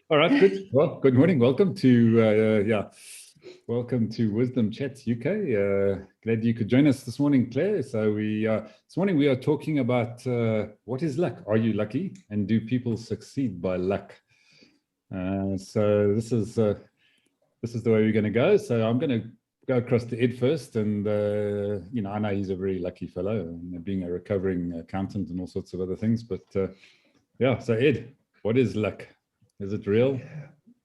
All right, good. Well, good morning. Welcome to Wisdom Chats UK. Glad you could join us this morning, Claire. So this morning we are talking about what is luck? Are you lucky? And do people succeed by luck? So this is the way we're going to go. So I'm going to go across to Ed first, and I know he's a very lucky fellow, being a recovering accountant and all sorts of other things. But so Ed, what is luck? Is it real?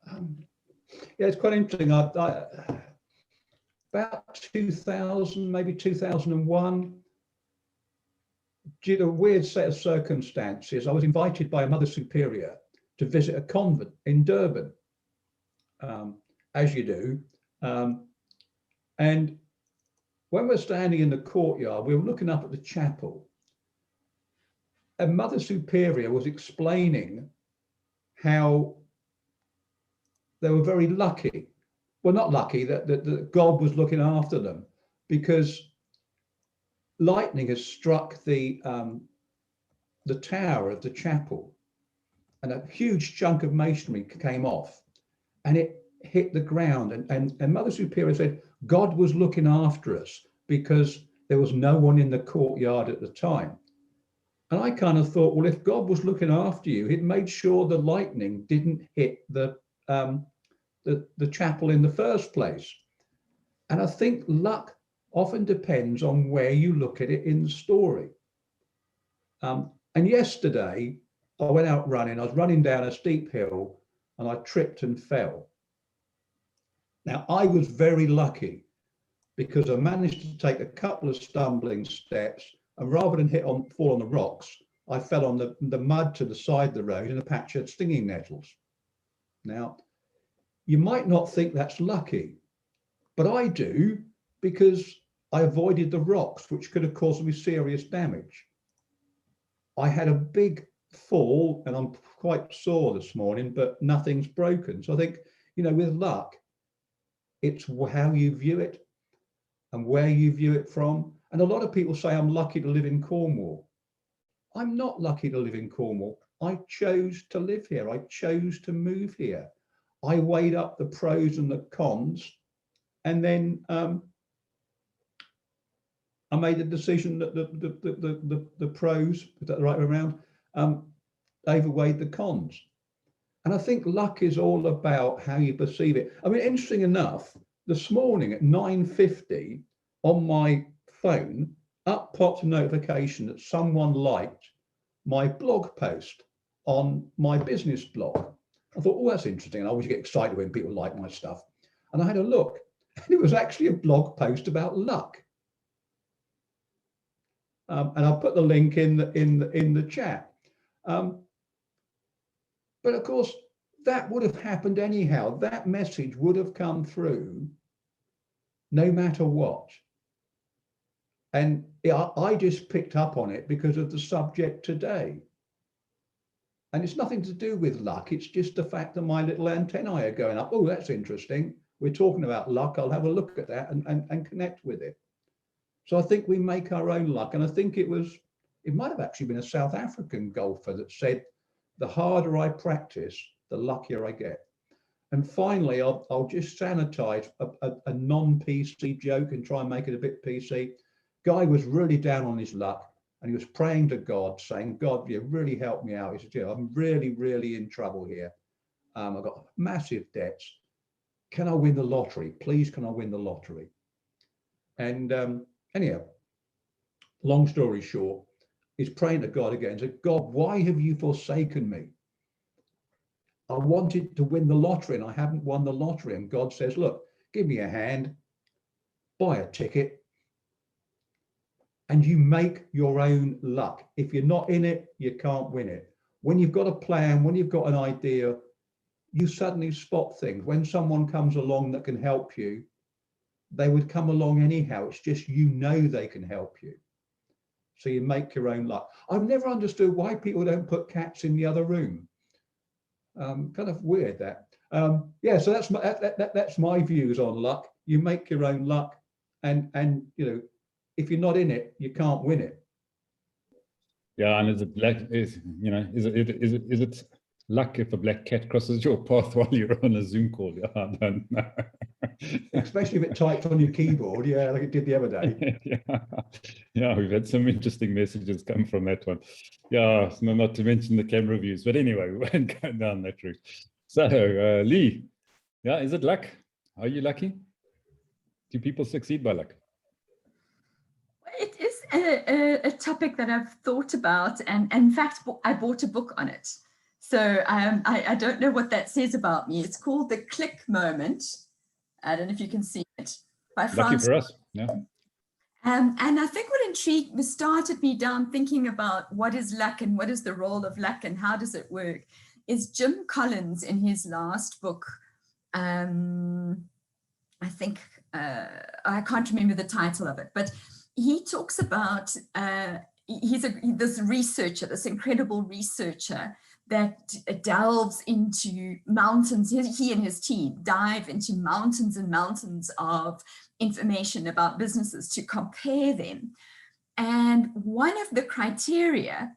Yeah, it's quite interesting. About 2000, maybe 2001, due to a weird set of circumstances, I was invited by a Mother Superior to visit a convent in Durban, as you do. And when we're standing in the courtyard, we were looking up at the chapel, and Mother Superior was explaining how they were very lucky. Well, not lucky, that God was looking after them, because lightning has struck the tower of the chapel, and a huge chunk of masonry came off, and it hit the ground. And Mother Superior said God was looking after us because there was no one in the courtyard at the time. And I kind of thought, well, if God was looking after you, he'd made sure the lightning didn't hit the chapel in the first place. And I think luck often depends on where you look at it in the story. And yesterday I went out running. I was running down a steep hill and I tripped and fell. Now, I was very lucky because I managed to take a couple of stumbling steps, and rather than fall on the rocks, I fell on the mud to the side of the road in a patch of stinging nettles. Now, you might not think that's lucky, but I do, because I avoided the rocks, which could have caused me serious damage. I had a big fall and I'm quite sore this morning, but nothing's broken. So I think, with luck, it's how you view it and where you view it from. And a lot of people say, I'm lucky to live in Cornwall. I'm not lucky to live in Cornwall. I chose to live here. I chose to move here. I weighed up the pros and the cons, and then I made a decision that the pros, is that the right way around, overweighed the cons. And I think luck is all about how you perceive it. I mean, interesting enough, this morning at 9:50 on my phone, up popped a notification that someone liked my blog post on my business blog. I thought, oh, that's interesting. And I always get excited when people like my stuff. And I had a look, and it was actually a blog post about luck. And I'll put the link in the chat. But of course, that would have happened anyhow. That message would have come through no matter what. And I just picked up on it because of the subject today. And it's nothing to do with luck. It's just the fact that my little antennae are going up. Oh, that's interesting. We're talking about luck. I'll have a look at that and connect with it. So I think we make our own luck. And I think it might have actually been a South African golfer that said, the harder I practice, the luckier I get. And finally, I'll just sanitize a non-PC joke and try and make it a bit PC. Guy was really down on his luck, and he was praying to God, saying, God, you really help me out. He said, I'm really, really in trouble here. I've got massive debts. Can I win the lottery? Please, can I win the lottery? And anyhow, long story short, he's praying to God again. He said, God, why have you forsaken me? I wanted to win the lottery and I haven't won the lottery. And God says, look, give me a hand, buy a ticket, and you make your own luck. If you're not in it, you can't win it. When you've got a plan, when you've got an idea, you suddenly spot things. When someone comes along that can help you, they would come along anyhow. It's just, they can help you. So you make your own luck. I've never understood why people don't put cats in the other room. Kind of weird that. So that's my views on luck. You make your own luck, and if you're not in it, you can't win it. Yeah, and is it Luck if a black cat crosses your path while you're on a Zoom call. Yeah, I don't know. Especially if it typed on your keyboard, yeah, like it did the other day. Yeah, we've had some interesting messages come from that one. Yeah, not to mention the camera views. But anyway, we won't go down that route. So, Lee, yeah, is it luck? Are you lucky? Do people succeed by luck? It is a topic that I've thought about, and in fact, I bought a book on it. So I don't know what that says about me. It's called The Click Moment. I don't know if you can see it. By Lucky for us, yeah. And I think what intrigued me, started me down thinking about what is luck and what is the role of luck and how does it work, is Jim Collins in his last book. I think, I can't remember the title of it, but he talks about, he's this researcher, this incredible researcher that delves into mountains. He and his team dive into mountains and mountains of information about businesses to compare them. And one of the criteria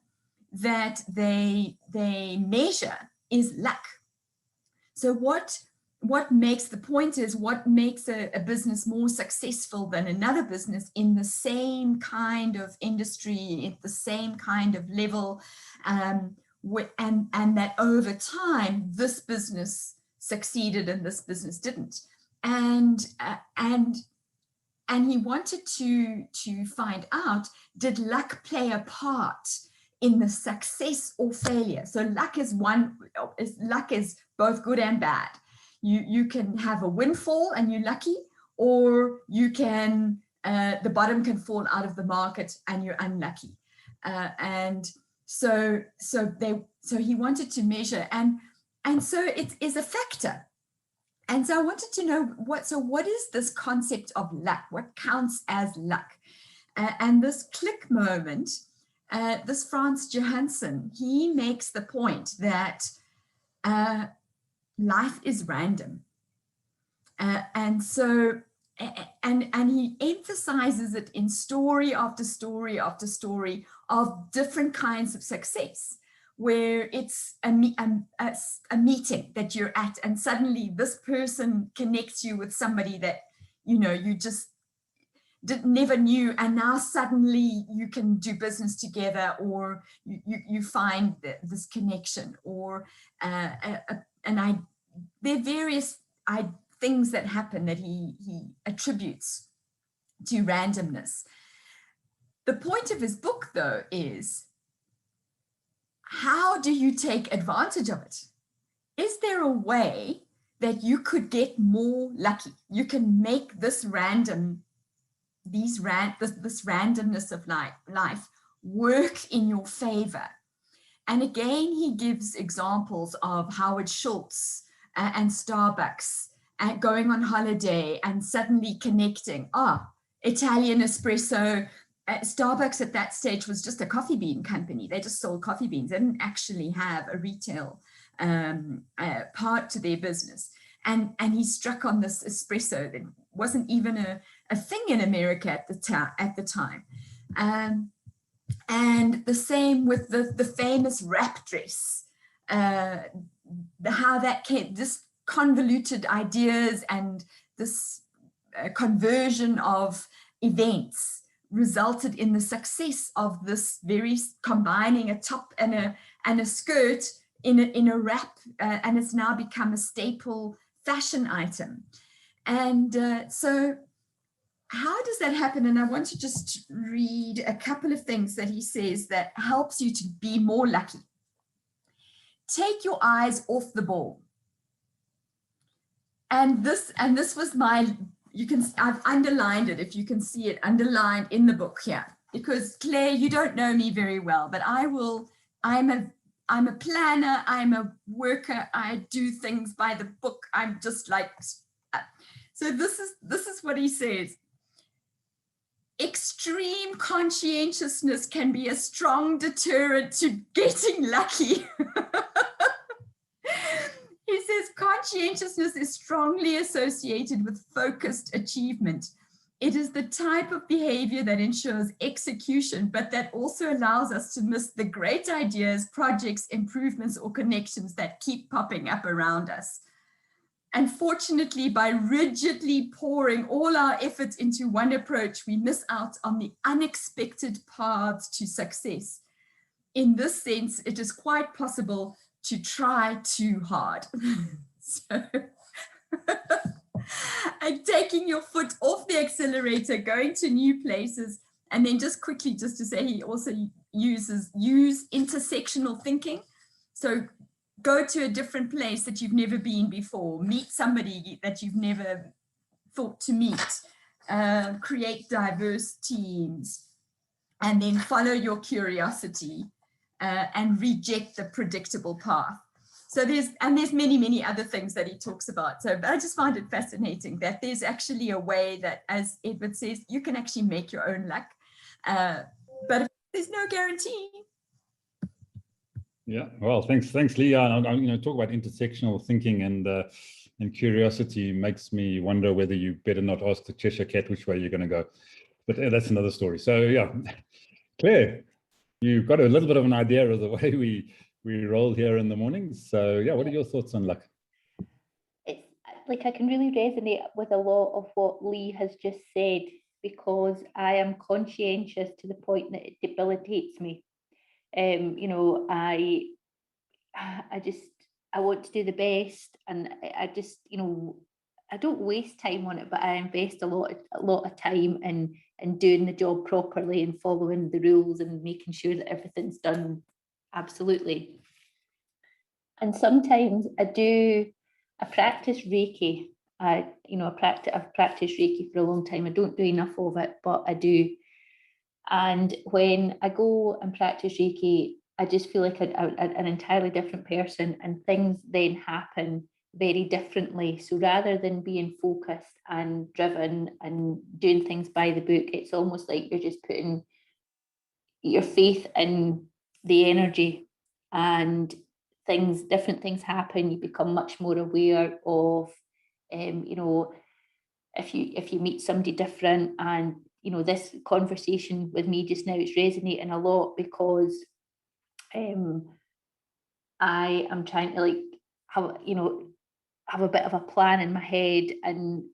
that they measure is luck. So what makes, the point is, what makes a business more successful than another business in the same kind of industry, at the same kind of level, and that over time this business succeeded and this business didn't, and he wanted to find out, did luck play a part in the success or failure? So luck is both good and bad. You can have a windfall and you're lucky, or you can the bottom can fall out of the market and you're unlucky. So he wanted to measure, and so it is a factor. And so I wanted to know what is this concept of luck? What counts as luck? And this click moment, this Frans Johansson, he makes the point that life is random. And he emphasizes it in story after story after story of different kinds of success, where it's a meeting that you're at, and suddenly this person connects you with somebody that, you know, you just never knew, and now suddenly you can do business together, or you find this connection, or there are various things that happen that he attributes to randomness. The point of his book, though, is how do you take advantage of it? Is there a way that you could get more lucky? You can make this randomness of life work in your favor. And again, he gives examples of Howard Schultz and Starbucks going on holiday and suddenly connecting. Italian espresso. Starbucks at that stage was just a coffee bean company. They just sold coffee beans. They didn't actually have a retail part to their business. And he struck on this espresso that wasn't even a thing in America at the time. And the same with the famous wrap dress, how that came, this convoluted ideas and this conversion of events resulted in the success of this very combining a top and a skirt in a wrap, and it's now become a staple fashion item. And so how does that happen? And I want to just read a couple of things that he says that helps you to be more lucky. Take your eyes off the ball. And this was my, I've underlined it, if you can see it underlined in the book here, because Claire, you don't know me very well, but I'm a planner, I'm a worker, I do things by the book. I'm just like, so this is what he says. Extreme conscientiousness can be a strong deterrent to getting lucky. He says conscientiousness is strongly associated with focused achievement. It is the type of behavior that ensures execution, but that also allows us to miss the great ideas, projects, improvements, or connections that keep popping up around us. Unfortunately, by rigidly pouring all our efforts into one approach, we miss out on the unexpected paths to success. In this sense, it is quite possible to try too hard. So, and taking your foot off the accelerator, going to new places, and then just quickly, just to say, he also use intersectional thinking. So go to a different place that you've never been before, meet somebody that you've never thought to meet, create diverse teams, and then follow your curiosity and reject the predictable path. So there's many, many other things that he talks about. So I just find it fascinating that there's actually a way that, as Edward says, you can actually make your own luck, but there's no guarantee. Yeah, well, thanks, Lee. Talk about intersectional thinking and curiosity makes me wonder whether you better not ask the Cheshire Cat which way you're going to go, but that's another story. So yeah, Claire, you've got a little bit of an idea of the way we roll here in the mornings. So yeah, what are your thoughts on luck? It's like I can really resonate with a lot of what Lee has just said, because I am conscientious to the point that it debilitates me. I want to do the best, and I just, I don't waste time on it, but I invest a lot of time in doing the job properly and following the rules and making sure that everything's done absolutely. And sometimes I practice Reiki. I've practiced Reiki for a long time. I don't do enough of it, but I do. And when I go and practice Reiki, I just feel like an entirely different person, and things then happen very differently. So rather than being focused and driven and doing things by the book, it's almost like you're just putting your faith in the energy, and different things happen. You become much more aware of, if you meet somebody different. And this conversation with me just now is resonating a lot, because I am trying to have a bit of a plan in my head, and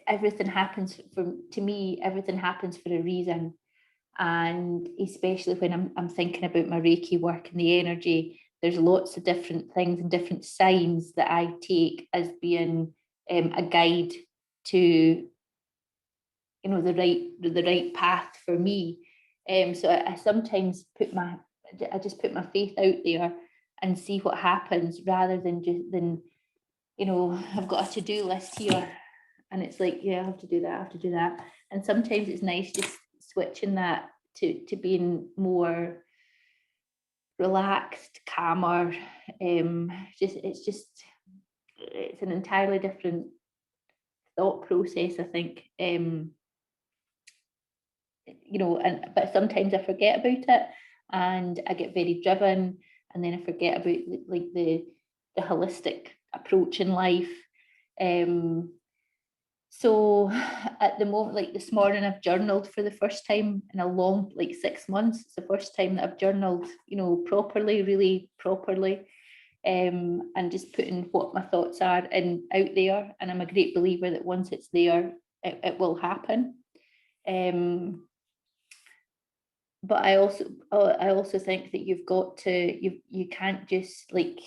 everything happens everything happens for a reason. And especially when I'm thinking about my Reiki work and the energy, there's lots of different things and different signs that I take as being a guide to the right path for me. So I sometimes put my faith out there and see what happens, rather than I've got a to-do list here, and it's like, yeah, I have to do that. And sometimes it's nice just switching that to being more relaxed, calmer. It's an entirely different thought process, I think. But sometimes I forget about it, and I get very driven, and then I forget about the holistic approach in life. So at the moment, like this morning, I've journaled for the first time in a long, 6 months. It's the first time that I've journaled, properly, really properly, and just putting what my thoughts are out there. And I'm a great believer that once it's there, it will happen. But I also think that you've got to, you can't just, like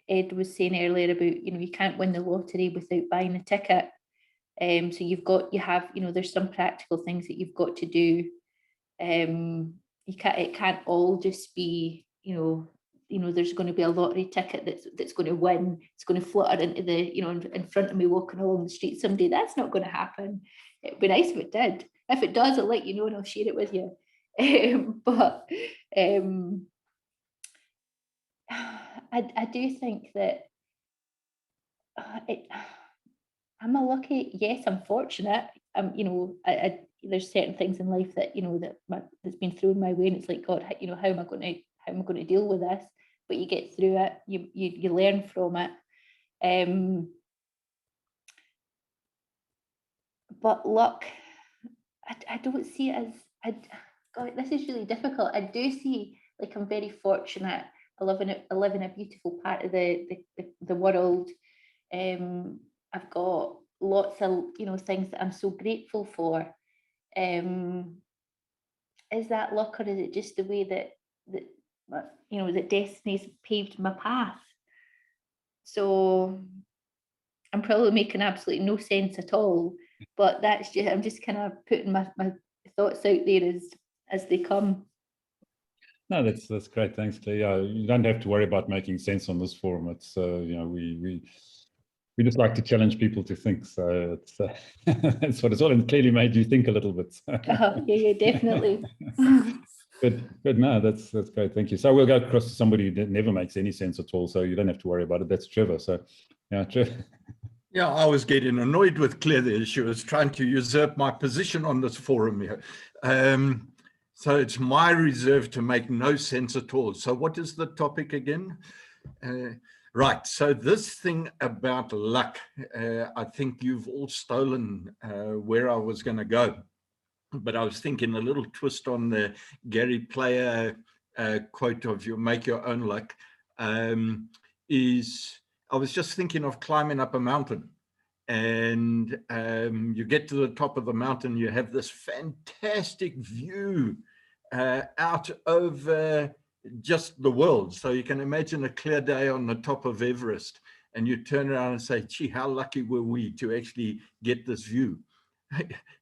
Ed was saying earlier about, you can't win the lottery without buying a ticket. So there's some practical things that you've got to do. It can't all just be, there's going to be a lottery ticket that's going to win. It's going to flutter into the, in front of me walking along the street someday. That's not going to happen. It'd be nice if it did. If it does, I'll let you know and I'll share it with you. But I do think that I'm a lucky, yes, I'm fortunate. There's certain things in life that that's been thrown my way, and it's like, God, how am I going to deal with this? But you get through it. You learn from it. but luck, I don't see it as, God, this is really difficult. I do see, like, I'm very fortunate. I live in a beautiful part of the world. I've got lots of, things that I'm so grateful for. Is that luck, or is it just the way that that destiny's paved my path? So I'm probably making absolutely no sense at all, but that's just, I'm just kind of putting my thoughts out there as they come. No, that's great. Thanks, Claire. Yeah, you don't have to worry about making sense on this forum. It's we just like to challenge people to think. So it's that's what it's all, and clearly made you think a little bit. Yeah, definitely. But no, that's great. Thank you. So we'll go across to somebody that never makes any sense at all. So you don't have to worry about it. That's Trevor. So yeah, Trevor. Yeah, I was getting annoyed with Claire there. She was trying to usurp my position on this forum here. So it's my reserve to make no sense at all. So what is the topic again? Right, so this thing about luck, I think you've all stolen where I was going to go. But I was thinking a little twist on the Gary Player quote of "you make your own luck," is I was just thinking of climbing up a mountain, and you get to the top of the mountain, you have this fantastic view out over just the world. So you can imagine a clear day on the top of Everest, and you turn around and say, gee, how lucky were we to actually get this view?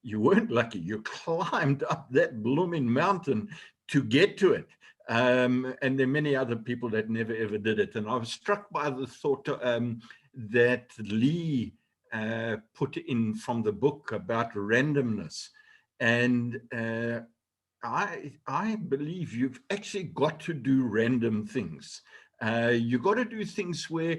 You weren't lucky. You climbed up that blooming mountain to get to it. And there are many other people that never ever did it. And I was struck by the thought that Lee put in from the book about randomness. And I believe you've actually got to do random things. You've got to do things where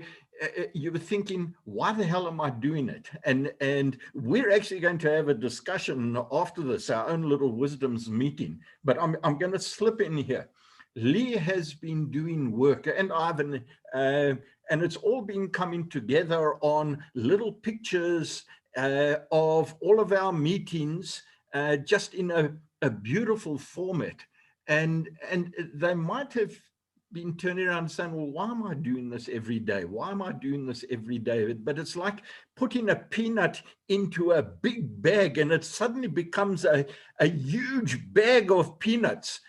you were thinking, why the hell am I doing it? And we're actually going to have a discussion after this, our own little wisdoms meeting. But I'm going to slip in here. Lee has been doing work, and Ivan, and it's all been coming together on little pictures of all of our meetings, just in a beautiful format. And they might have been turning around and saying, well, why am I doing this every day? Why am I doing this every day? But it's like putting a peanut into a big bag, and it suddenly becomes a huge bag of peanuts,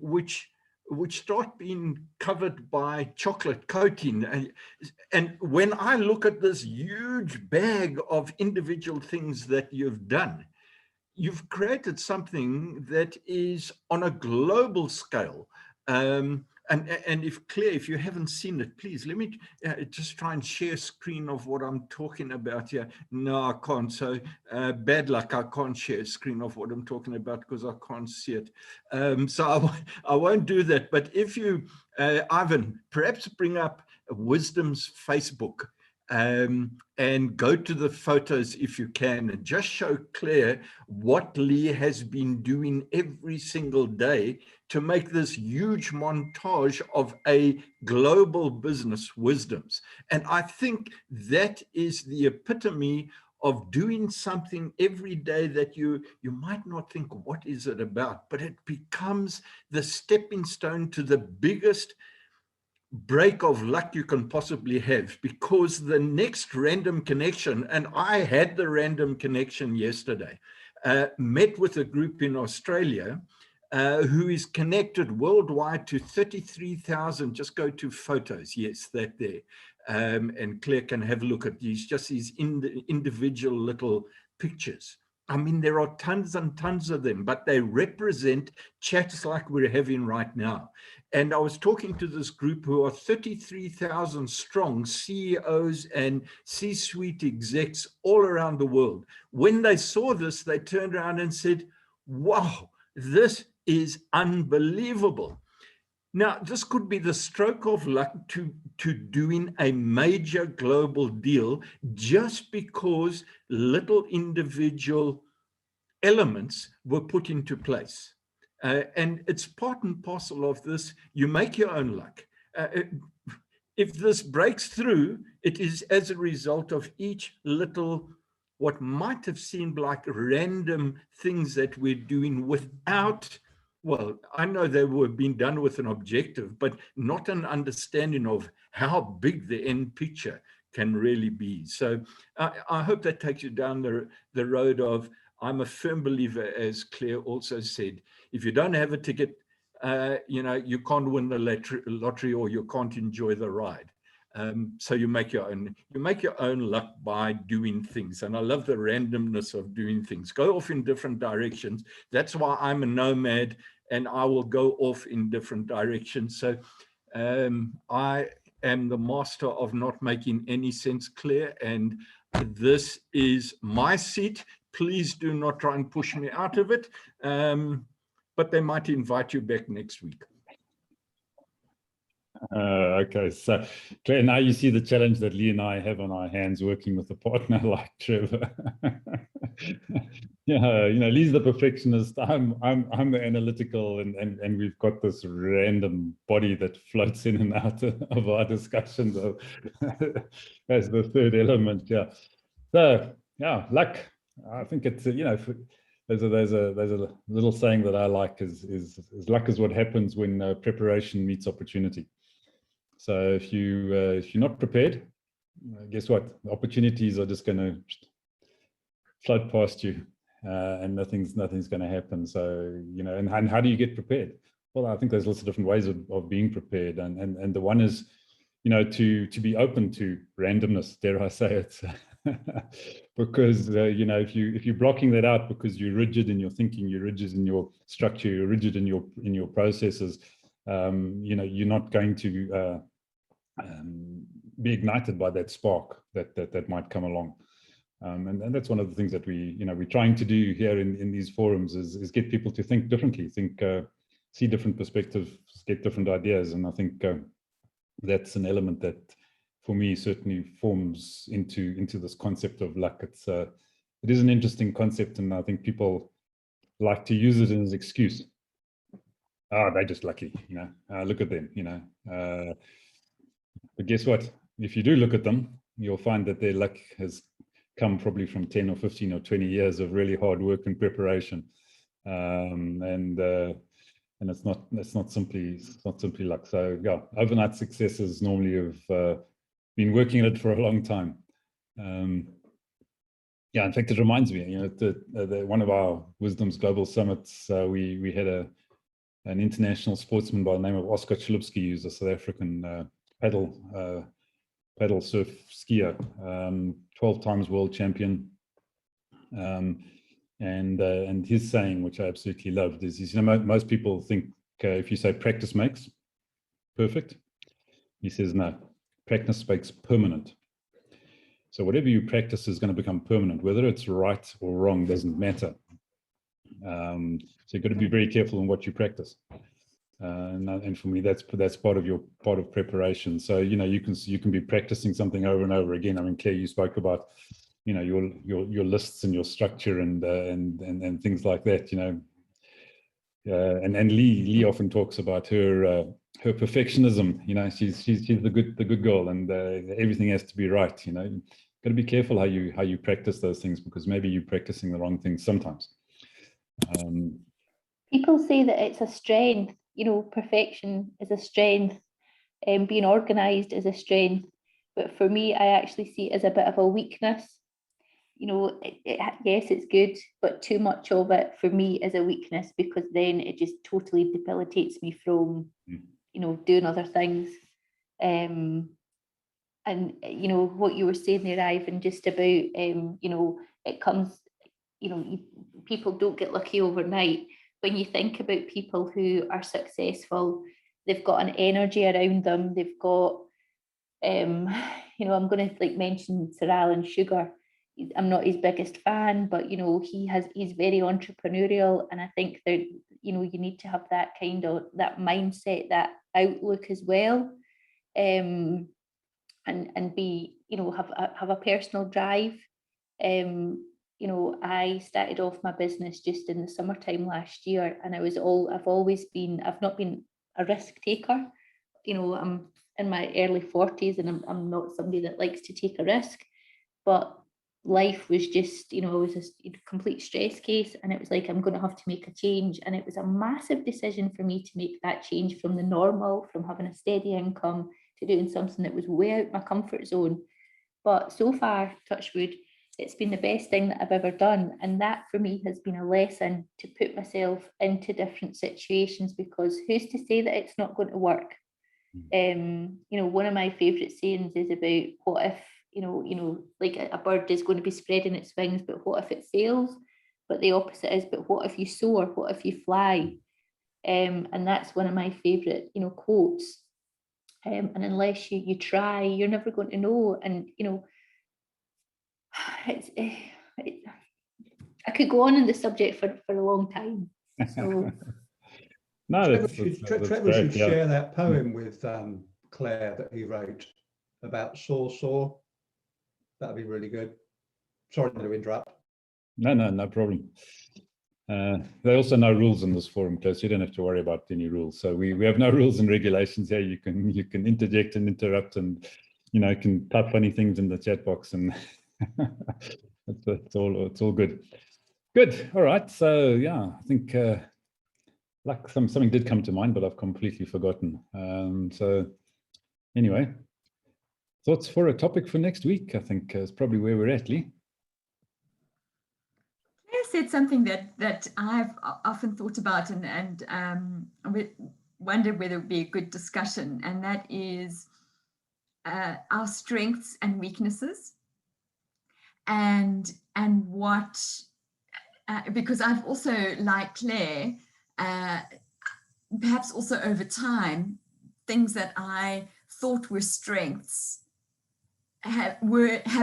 which start being covered by chocolate coating. And when I look at this huge bag of individual things that you've done, you've created something that is on a global scale. And if Claire, if you haven't seen it, please let me just try and share screen of what I'm talking about here. No, I can't. So bad luck. I can't share a screen of what I'm talking about because I can't see it. So I won't do that. But if you, Ivan, perhaps bring up Wisdom's Facebook and go to the photos if you can, and just show Claire what Lee has been doing every single day to make this huge montage of a global business wisdoms. And I think that is the epitome of doing something every day that you might not think, what is it about? But it becomes the stepping stone to the biggest break of luck you can possibly have, because the next random connection, and I had the random connection yesterday, met with a group in Australia who is connected worldwide to 33,000, just go to photos, yes, that there, and Claire can have a look at these, just these individual little pictures. I mean, there are tons and tons of them, but they represent chats like we're having right now. And I was talking to this group who are 33,000 strong CEOs and C-suite execs all around the world. When they saw this, they turned around and said, wow, this is unbelievable. Now, this could be the stroke of luck to doing a major global deal just because little individual elements were put into place. And it's part and parcel of this. You make your own luck. If this breaks through, it is as a result of each little what might have seemed like random things that we're doing without, well, I know they were being done with an objective, but not an understanding of how big the end picture can really be. So I hope that takes you down the road of, I'm a firm believer, as Claire also said, if you don't have a ticket, you can't win the lottery, or you can't enjoy the ride. So you make your own luck by doing things. And I love the randomness of doing things. Go off in different directions. That's why I'm a nomad, and I will go off in different directions. So I am the master of not making any sense clear, and this is my seat. Please do not try and push me out of it, but they might invite you back next week. Okay, so Claire, now you see the challenge that Lee and I have on our hands working with a partner like Trevor. Yeah, Lee's the perfectionist. I'm the analytical, and we've got this random body that floats in and out of our discussions as the third element. Yeah. So yeah, luck. I think it's there's a little saying that I like is luck is what happens when preparation meets opportunity. So if you're not prepared, guess what? Opportunities are just going to float past you, and nothing's going to happen. So and how do you get prepared? Well, I think there's lots of different ways of being prepared, and the one is to be open to randomness. Dare I say it? Because if you're blocking that out because you're rigid in your thinking, you're rigid in your structure, you're rigid in your processes, you're not going to be ignited by that spark that might come along. And that's one of the things that we're trying to do here in these forums is get people to think differently, see different perspectives, get different ideas. And I think that's an element that for me certainly forms into this concept of luck. It is an interesting concept, and I think people like to use it as an excuse. They're just lucky, look at them, but guess what? If you do look at them, you'll find that their luck has come probably from 10 or 15 or 20 years of really hard work and preparation. And it's not simply luck. So yeah, overnight successes normally have been working at it for a long time. Yeah, in fact, it reminds me, one of our Wisdom's Global Summits, we had an international sportsman by the name of Oskar Chlupski, who's a South African paddle surf skier, 12 times world champion. And his saying, which I absolutely loved, is most people think if you say practice makes perfect, he says no, practice makes permanent. So whatever you practice is going to become permanent, whether it's right or wrong doesn't matter. So you've got to be very careful in what you practice. And for me, that's part of preparation. So you can be practicing something over and over again. I mean, Claire, you spoke about your lists and your structure and things like that. And Lee often talks about her perfectionism. She's the good girl, and everything has to be right. Got to be careful how you practice those things, because maybe you're practicing the wrong things sometimes. People say that it's a strength. Perfection is a strength, and being organized is a strength. But for me, I actually see it as a bit of a weakness. Yes, it's good, but too much of it for me is a weakness, because then it just totally debilitates me from, doing other things. And what you were saying there, Ivan, just about, it comes, people don't get lucky overnight. When you think about people who are successful, they've got an energy around them. They've got, I'm going to mention Sir Alan Sugar. I'm not his biggest fan, but he's very entrepreneurial, and I think that you need to have that that mindset, that outlook as well, and be have a personal drive. I started off my business just in the summertime last year, and I've not been a risk taker. I'm in my early 40s, and I'm not somebody that likes to take a risk, but life was just, you know, it was a complete stress case, and it was like, I'm going to have to make a change. And it was a massive decision for me to make that change from the normal, from having a steady income to doing something that was way out my comfort zone. But so far, touch wood, it's been the best thing that I've ever done. And that for me has been a lesson to put myself into different situations, because who's to say that it's not going to work? You know, one of my favorite sayings is about, what if, you know, like a bird is going to be spreading its wings, but what if it fails? But the opposite is, but what if you soar? What if you fly? And that's one of my favorite, you know, quotes. And unless you try, you're never going to know. And, you know, I could go on the subject for a long time. So No, Trevor that's should great, yeah. share that poem with Claire that he wrote about soar. That'd be really good. Sorry to interrupt. No problem. There are also no rules in this forum, Claire, so you don't have to worry about any rules. So we have no rules and regulations here. You can interject and interrupt, and you know, you can type funny things in the chat box, and it's all good. Good. All right. So yeah, I think like something did come to mind, but I've completely forgotten. So anyway, thoughts for a topic for next week, I think is probably where we're at, Lee. Claire said something that I've often thought about and wondered whether it would be a good discussion, and that is our strengths and weaknesses, and what, because I've also, like Claire, perhaps also over time, things that I thought were strengths have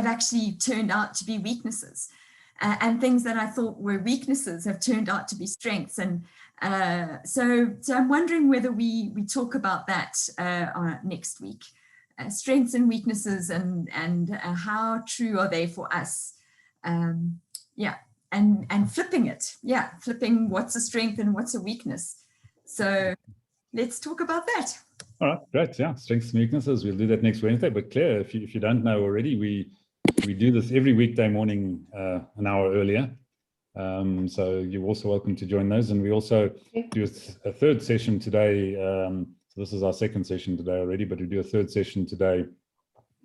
actually turned out to be weaknesses. And things that I thought were weaknesses have turned out to be strengths. And so I'm wondering whether we talk about that next week. Strengths and weaknesses, and how true are they for us? Yeah, and flipping it. Yeah, flipping what's a strength and what's a weakness. So let's talk about that. All right, great. Yeah, strengths and weaknesses. We'll do that next Wednesday. But Claire, if you don't know already, we do this every weekday morning, an hour earlier. So you're also welcome to join those. And we also do a third session today. So this is our second session today already, but we do a third session today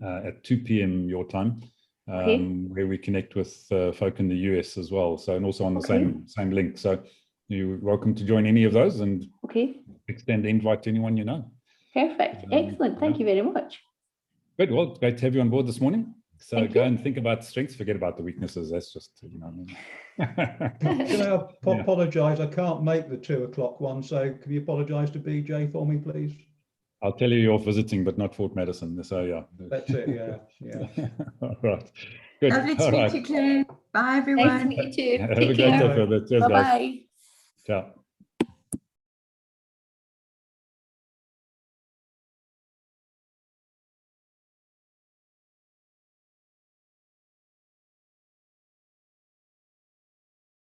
at 2 p.m. your time, where we connect with folk in the US as well. So, and also on the same link. So you're welcome to join any of those, and extend the invite to anyone you know. Perfect. Excellent. Thank you very much. Good. Well, great to have you on board this morning. So go and think about strengths, forget about the weaknesses. That's just, you know what I mean. Can I apologise? I can't make the 2 o'clock one. So can you apologise to BJ for me, please? I'll tell you you're off visiting, but not Fort Madison. So yeah. That's it. Yeah. All right. Good. Lovely to meet you, Claire. Bye, everyone. Nice to meet you too. Have a Take great care. day further. Cheers, guys. Bye-bye. Ciao.